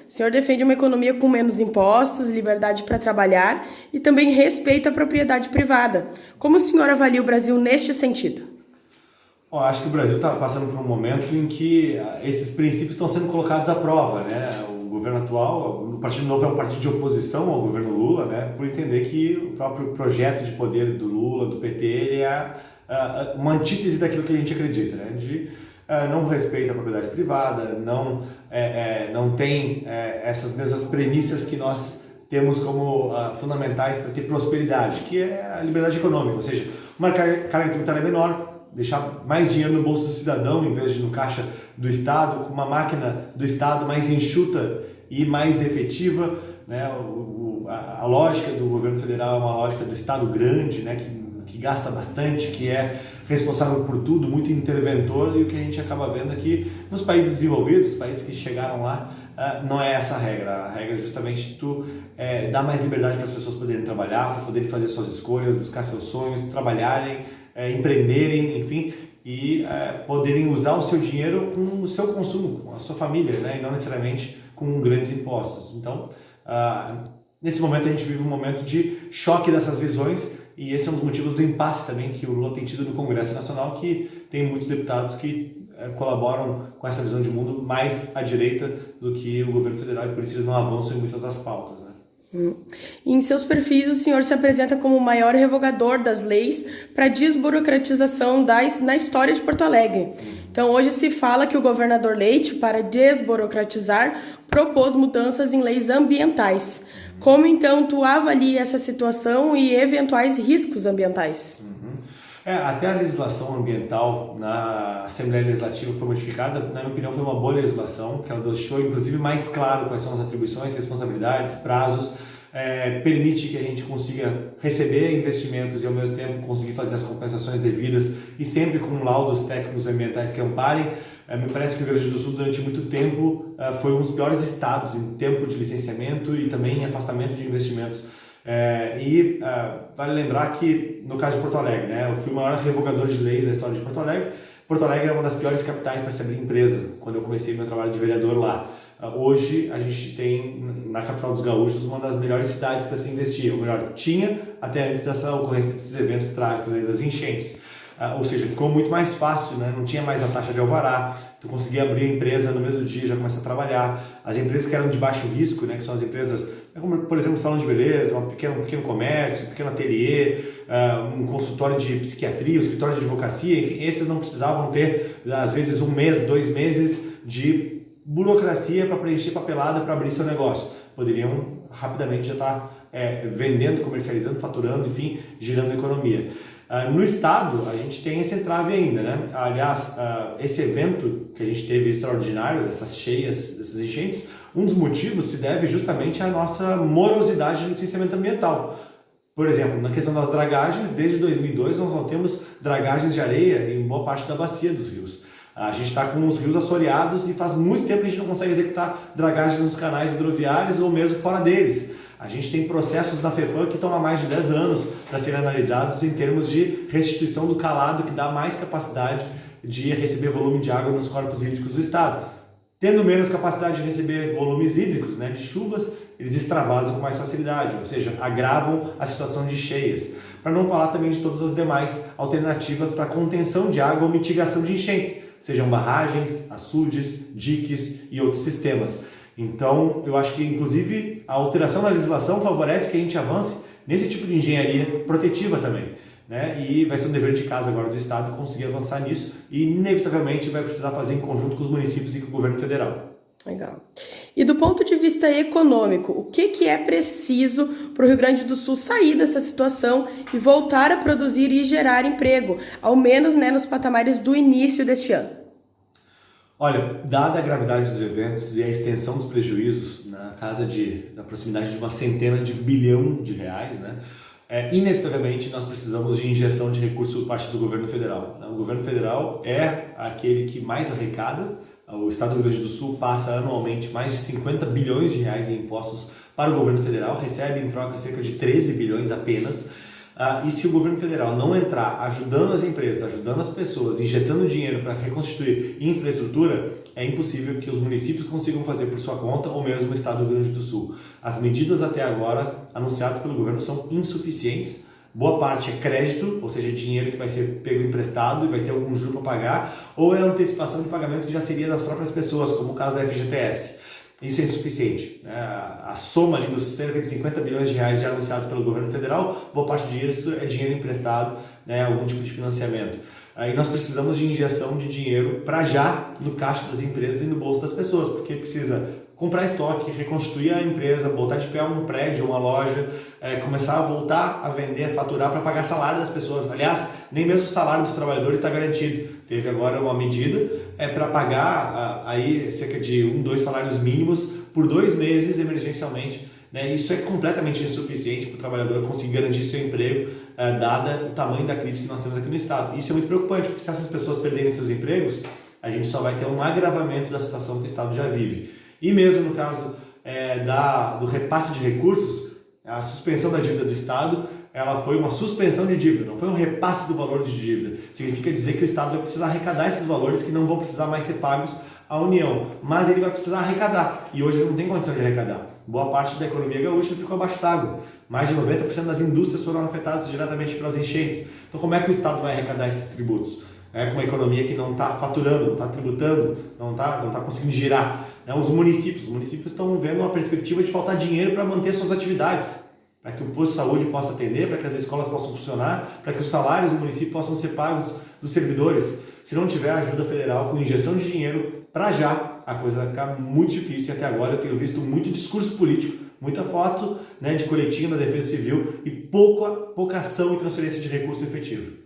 O senhor defende uma economia com menos impostos, liberdade para trabalhar e também respeito à propriedade privada. Como o senhor avalia o Brasil neste sentido? Acho que o Brasil está passando por um momento em que esses princípios estão sendo colocados à prova, né? O governo atual, o Partido Novo é um partido de oposição ao governo Lula, né? Por entender que o próprio projeto de poder do Lula, do PT, ele é uma antítese daquilo que a gente acredita, né? Não respeita a propriedade privada, não tem essas mesmas premissas que nós temos como fundamentais para ter prosperidade, que é a liberdade econômica, ou seja, uma carga tributária menor, deixar mais dinheiro no bolso do cidadão em vez de no caixa do Estado, com uma máquina do Estado mais enxuta e mais efetiva, né? A lógica do governo federal é uma lógica do Estado grande, né? Que gasta bastante, que é responsável por tudo, muito interventor, e o que a gente acaba vendo aqui nos países desenvolvidos, os países que chegaram lá, não é essa a regra. A regra é justamente tu dar mais liberdade para as pessoas poderem trabalhar, para poderem fazer suas escolhas, buscar seus sonhos, trabalharem, empreenderem, enfim, e poderem usar o seu dinheiro com o seu consumo, com a sua família, né? E não necessariamente com grandes impostos. Então, nesse momento a gente vive um momento de choque dessas visões, e esse é um dos motivos do impasse também que o Lula tem tido no Congresso Nacional, que tem muitos deputados que colaboram com essa visão de mundo mais à direita do que o governo federal, e por isso eles não avançam em muitas das pautas, né? Em seus perfis, o senhor se apresenta como o maior revogador das leis para a desburocratização na história de Porto Alegre. Então, hoje se fala que o governador Leite, para desburocratizar, propôs mudanças em leis ambientais. Como, então, tu avalia essa situação e eventuais riscos ambientais? Até a legislação ambiental na Assembleia Legislativa foi modificada, na minha opinião foi uma boa legislação, que ela deixou inclusive mais claro quais são as atribuições, responsabilidades, prazos, permite que a gente consiga receber investimentos e ao mesmo tempo conseguir fazer as compensações devidas e sempre com laudos técnicos ambientais que amparem. Me parece que o Rio Grande do Sul durante muito tempo foi um dos piores estados em tempo de licenciamento e também em afastamento de investimentos. Vale lembrar que, no caso de Porto Alegre, né, eu fui o maior revogador de leis da história de Porto Alegre. Porto Alegre é uma das piores capitais para se abrir empresas, quando eu comecei meu trabalho de vereador lá. Hoje, a gente tem, na capital dos gaúchos, uma das melhores cidades para se investir. Ou melhor, tinha até antes dessa ocorrência desses eventos trágicos, aí, das enchentes. Ou seja, ficou muito mais fácil, né? Não tinha mais a taxa de alvará, tu conseguia abrir a empresa no mesmo dia, já começa a trabalhar. As empresas que eram de baixo risco, né? Que são as empresas, como por exemplo, um salão de beleza, um pequeno comércio, um pequeno ateliê, um consultório de psiquiatria, um escritório de advocacia, enfim, esses não precisavam ter, às vezes, 1 mês, 2 meses de burocracia para preencher papelada para abrir seu negócio. Poderiam rapidamente já estar vendendo, comercializando, faturando, enfim, girando a economia. No estado, a gente tem esse entrave ainda, né? Aliás, esse evento que a gente teve extraordinário, dessas cheias, dessas enchentes, um dos motivos se deve justamente à nossa morosidade de licenciamento ambiental. Por exemplo, na questão das dragagens, desde 2002 nós não temos dragagens de areia em boa parte da bacia dos rios. A gente está com os rios assoreados e faz muito tempo que a gente não consegue executar dragagens nos canais hidroviários ou mesmo fora deles. A gente tem processos na FEPAM que estão há mais de 10 anos para serem analisados em termos de restituição do calado, que dá mais capacidade de receber volume de água nos corpos hídricos do estado. Tendo menos capacidade de receber volumes hídricos, né, de chuvas, eles extravasam com mais facilidade, ou seja, agravam a situação de cheias. Para não falar também de todas as demais alternativas para contenção de água ou mitigação de enchentes, sejam barragens, açudes, diques e outros sistemas. Então, eu acho que, inclusive, a alteração da legislação favorece que a gente avance nesse tipo de engenharia protetiva também, né? E vai ser um dever de casa agora do Estado conseguir avançar nisso e, inevitavelmente, vai precisar fazer em conjunto com os municípios e com o governo federal. Legal. E do ponto de vista econômico, o que é preciso para o Rio Grande do Sul sair dessa situação e voltar a produzir e gerar emprego, ao menos, né, nos patamares do início deste ano? Olha, dada a gravidade dos eventos e a extensão dos prejuízos na proximidade de uma centena de bilhão de reais, né, inevitavelmente nós precisamos de injeção de recursos por parte do governo federal. O governo federal é aquele que mais arrecada. O estado do Rio Grande do Sul passa anualmente mais de 50 bilhões de reais em impostos para o governo federal, recebe em troca cerca de 13 bilhões apenas. E se o governo federal não entrar ajudando as empresas, ajudando as pessoas, injetando dinheiro para reconstituir infraestrutura, é impossível que os municípios consigam fazer por sua conta, ou mesmo o Estado do Rio Grande do Sul. As medidas até agora anunciadas pelo governo são insuficientes. Boa parte é crédito, ou seja, dinheiro que vai ser pego emprestado e vai ter algum juro para pagar, ou é antecipação de pagamento que já seria das próprias pessoas, como o caso da FGTS. Isso é insuficiente. A soma ali dos cerca de 50 bilhões de reais já anunciados pelo governo federal, boa parte disso é dinheiro emprestado, algum tipo de financiamento. Aí nós precisamos de injeção de dinheiro para já no caixa das empresas e no bolso das pessoas, porque precisa comprar estoque, reconstituir a empresa, botar de pé um prédio, uma loja, começar a voltar a vender, a faturar para pagar salário das pessoas. Aliás, nem mesmo o salário dos trabalhadores está garantido. Teve agora uma medida para pagar aí cerca de 2 salários mínimos por 2 meses emergencialmente. Isso é completamente insuficiente para o trabalhador conseguir garantir seu emprego, dada o tamanho da crise que nós temos aqui no Estado. Isso é muito preocupante, porque se essas pessoas perderem seus empregos, a gente só vai ter um agravamento da situação que o Estado já vive. E mesmo no caso do repasse de recursos, a suspensão da dívida do Estado, ela foi uma suspensão de dívida, não foi um repasse do valor de dívida. Significa dizer que o Estado vai precisar arrecadar esses valores que não vão precisar mais ser pagos à União, mas ele vai precisar arrecadar, e hoje ele não tem condição de arrecadar. Boa parte da economia gaúcha ficou abaixo d'água. Mais de 90% das indústrias foram afetadas diretamente pelas enchentes. Então como é que o Estado vai arrecadar esses tributos? Com uma economia que não está faturando, não está tributando, não está conseguindo girar. Os municípios estão vendo uma perspectiva de faltar dinheiro para manter suas atividades, para que o posto de saúde possa atender, para que as escolas possam funcionar, para que os salários do município possam ser pagos dos servidores. Se não tiver ajuda federal com injeção de dinheiro, para já, a coisa vai ficar muito difícil. E até agora eu tenho visto muito discurso político, muita foto de coletinha da Defesa Civil e pouca ação e transferência de recurso efetivo.